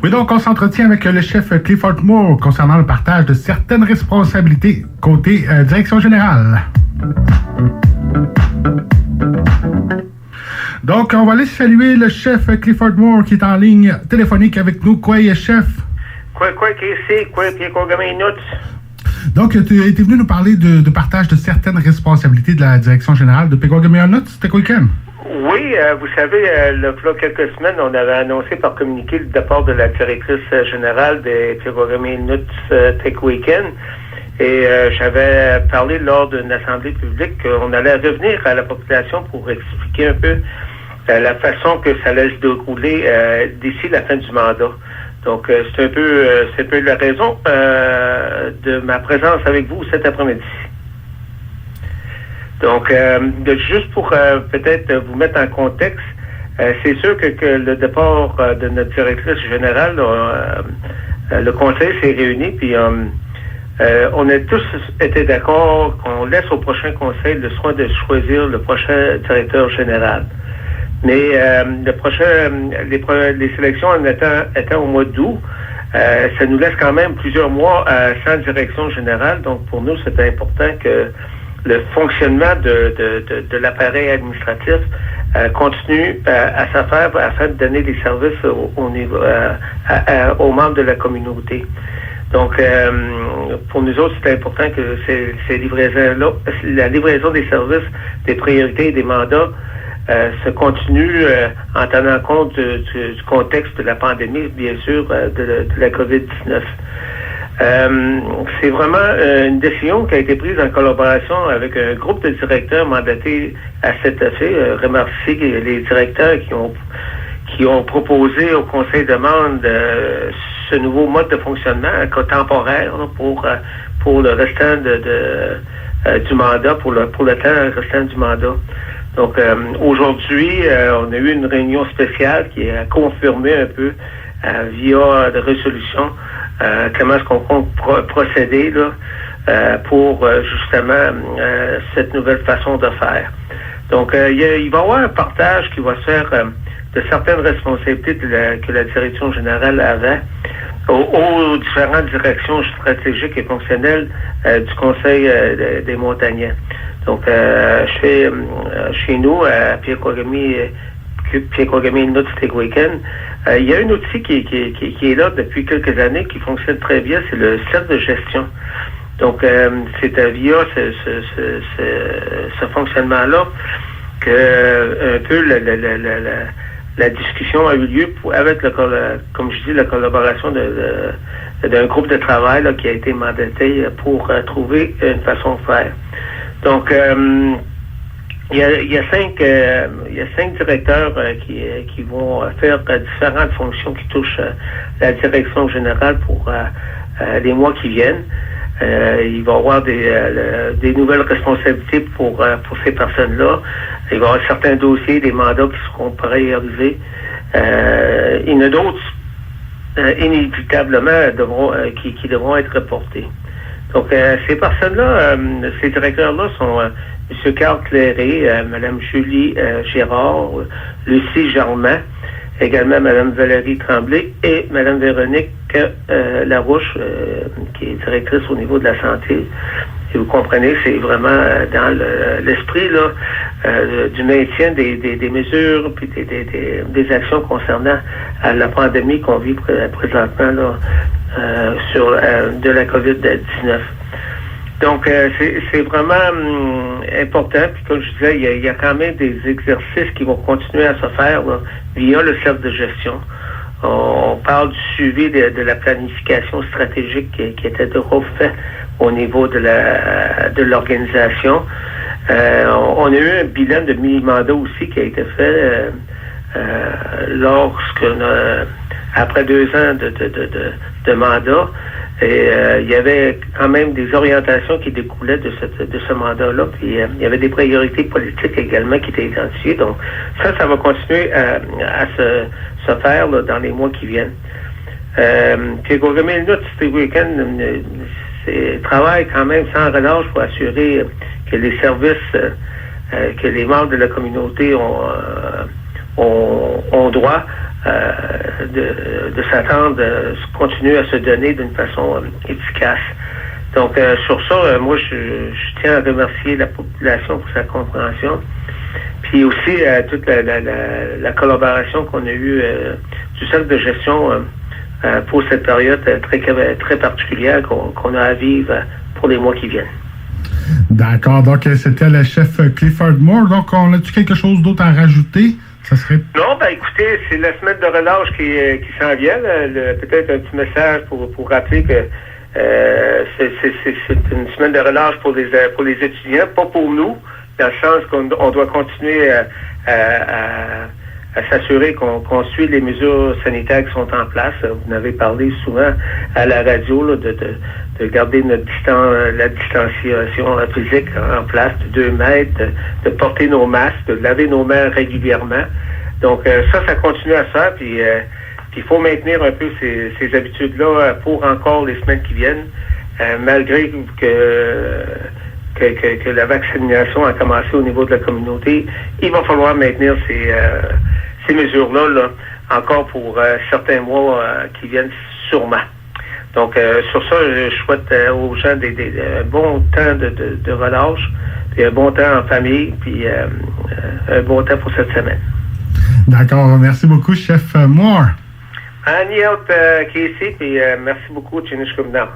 Oui, donc on s'entretient avec le chef Clifford Moore concernant le partage de certaines responsabilités côté direction générale. Donc, on va aller saluer le chef Clifford Moore qui est en ligne téléphonique avec nous. Quoi, chef? Quoi, Donc, tu es venu nous parler de partage de certaines responsabilités de la direction générale de Pequawagamenuts. C'était quoi, Ken? Oui, vous savez, il y a quelques semaines, on avait annoncé par communiqué le départ de la directrice générale des Pequawagamenuts Weekend. Et j'avais parlé lors d'une assemblée publique qu'on allait revenir à la population pour expliquer un peu la façon que ça allait se dérouler d'ici la fin du mandat. Donc, c'est un peu la raison de ma présence avec vous cet après-midi. Donc, juste pour peut-être vous mettre en contexte, c'est sûr que le départ de notre directrice générale, le conseil s'est réuni, puis on a tous été d'accord qu'on laisse au prochain conseil le soin de choisir le prochain directeur général. Mais les sélections en étant au mois d'août, ça nous laisse quand même plusieurs mois sans direction générale. Donc, pour nous, c'était important que le fonctionnement de l'appareil administratif continue à sa faire afin de donner des services au niveau aux membres de la communauté. Donc, pour nous autres, c'est important que ces livraisons-là, la livraison des services, des priorités et des mandats se continue en tenant compte du contexte de la pandémie, bien sûr, de la COVID-19. C'est vraiment une décision qui a été prise en collaboration avec un groupe de directeurs mandatés à cet effet. Remercier les directeurs qui ont proposé au Conseil de membres ce nouveau mode de fonctionnement temporaire pour le restant du mandat, pour le temps restant du mandat. Donc, aujourd'hui, on a eu une réunion spéciale qui a confirmé un peu via de résolution comment est-ce qu'on compte procéder là, pour justement cette nouvelle façon de faire. Donc, il va y avoir un partage qui va se faire de certaines responsabilités que la direction générale avait aux différentes directions stratégiques et fonctionnelles du Conseil des montagnais. Donc, chez nous, à Pequawagamenuts Weekend, il y a un outil qui est là depuis quelques années, qui fonctionne très bien, c'est le cercle de gestion. Donc, c'est via ce fonctionnement-là que un peu la discussion a eu lieu avec, comme je dis, la collaboration d'un groupe de travail là, qui a été mandaté pour trouver une façon de faire. Donc, il y a cinq directeurs qui vont faire différentes fonctions qui touchent la direction générale pour les mois qui viennent. Il va y avoir des nouvelles responsabilités pour ces personnes-là. Il va y avoir certains dossiers, des mandats qui seront priorisés. Il y en a d'autres, inévitablement, qui devront être reportés. Donc, ces personnes-là, ces directeurs-là sont M. Carl Cléré, Mme Julie Gérard, Lucie Germain, également Mme Valérie Tremblay et Mme Véronique Larouche, qui est directrice au niveau de la santé. Et vous comprenez, c'est vraiment dans l'esprit là du maintien des mesures puis des actions concernant la pandémie qu'on vit présentement là, sur de la COVID-19. Donc, c'est vraiment important. Puis comme je disais, il y a quand même des exercices qui vont continuer à se faire là, via le cercle de gestion. On parle du suivi de la planification stratégique qui était déjà fait au niveau de l'organisation. On a eu un bilan de mi-mandat aussi qui a été fait après 2 ans de mandat. Et il y avait quand même des orientations qui découlaient de ce mandat-là. Puis il y avait des priorités politiques également qui étaient identifiées. Donc ça va continuer à se faire là, dans les mois qui viennent. Pequawagamenuts Weekend travaille quand même sans relâche pour assurer que les services que les membres de la communauté ont droit de s'attendre, de continuer à se donner d'une façon efficace. Donc, sur ça, moi, je tiens à remercier la population pour sa compréhension. Puis aussi, toute la collaboration qu'on a eue du cercle de gestion pour cette période très particulière qu'on a à vivre pour les mois qui viennent. D'accord. Donc, c'était le chef Clifford Moore. Donc, on a-tu quelque chose d'autre à rajouter? Ça serait... Non, écoutez, c'est la semaine de relâche qui s'en vient. Peut-être un petit message pour rappeler que c'est une semaine de relâche pour les étudiants, pas pour nous, dans le sens qu'on doit continuer à s'assurer qu'on suit les mesures sanitaires qui sont en place. Vous en avez parlé souvent à la radio là, de garder la distanciation physique en place de 2 mètres, de porter nos masques, de laver nos mains régulièrement. Donc ça continue à se faire, puis il faut maintenir un peu ces habitudes-là pour encore les semaines qui viennent, malgré que la vaccination a commencé au niveau de la communauté. Il va falloir maintenir ces mesures-là là, encore pour certains mois qui viennent sûrement. Donc, sur ça, je souhaite aux gens un bon temps de relâche, puis un bon temps en famille, puis un bon temps pour cette semaine. D'accord. Merci beaucoup, chef Moore. Annie out, Casey, puis merci beaucoup, Chinish Kumdam.